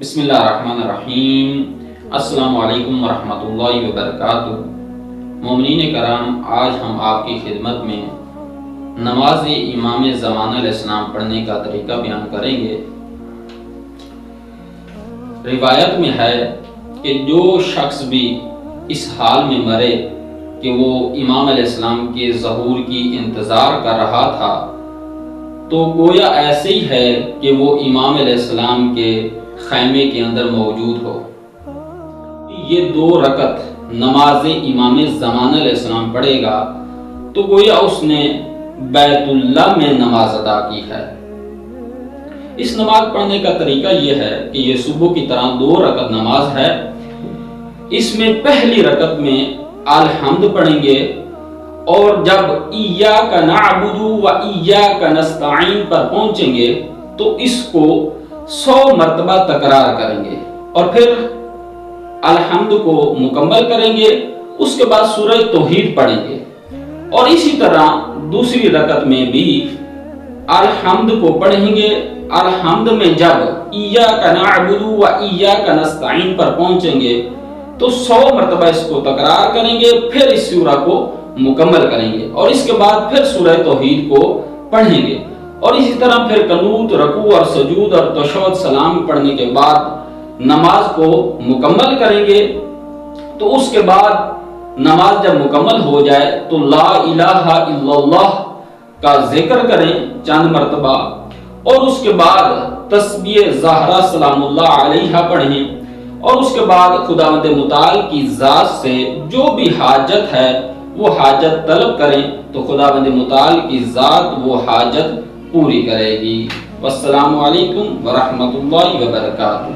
بسم اللہ الرحمن الرحیم۔ السلام علیکم ورحمۃ اللہ وبرکاتہ۔ مومنین کرام، آج ہم آپ کی خدمت میں نماز امام زمان علیہ السلام پڑھنے کا طریقہ بیان کریں گے۔ روایت میں ہے کہ جو شخص بھی اس حال میں مرے کہ وہ امام علیہ السلام کے ظہور کی انتظار کر رہا تھا تو گویا ایسے ہی ہے کہ وہ امام علیہ السلام کے خیمے کے اندر موجود ہو۔ یہ 2 رکعت نماز امام زمان علیہ السلام پڑھے گا تو گویا اس نے بیت اللہ میں نماز ادا کی ہے۔ اس نماز پڑھنے کا طریقہ یہ ہے کہ یہ صبح کی طرح 2 رکعت نماز ہے۔ اس میں پہلی رکعت میں الحمد پڑھیں گے اور جب ایاک نعبد و ایاک نستعین پر پہنچیں گے تو اس کو 100 مرتبہ تکرار کریں گے اور پھر الحمد کو مکمل کریں گے۔ اس کے بعد سورہ توحید پڑھیں گے اور اسی طرح دوسری رکعت میں بھی الحمد کو پڑھیں گے۔ الحمد میں جب ایاک نعبد و ایاک نستعین پر پہنچیں گے تو 100 مرتبہ اس کو تکرار کریں گے، پھر اس سورہ کو مکمل کریں گے اور اس کے بعد پھر سورہ توحید کو پڑھیں گے اور اسی طرح پھر قنوت، رکوع اور سجود اور تشہد سلام پڑھنے کے بعد نماز کو مکمل کریں گے۔ تو اس کے بعد نماز جب مکمل ہو جائے تو لا الہ الا اللہ کا ذکر کریں چند مرتبہ اور اس کے بعد تسبیح زہرا سلام اللہ علیہا پڑھیں اور اس کے بعد خداوند متعال کی ذات سے جو بھی حاجت ہے وہ حاجت طلب کریں تو خداوند متعال کی ذات وہ حاجت پوری کرے گی۔ والسلام علیکم ورحمۃ اللہ وبرکاتہ۔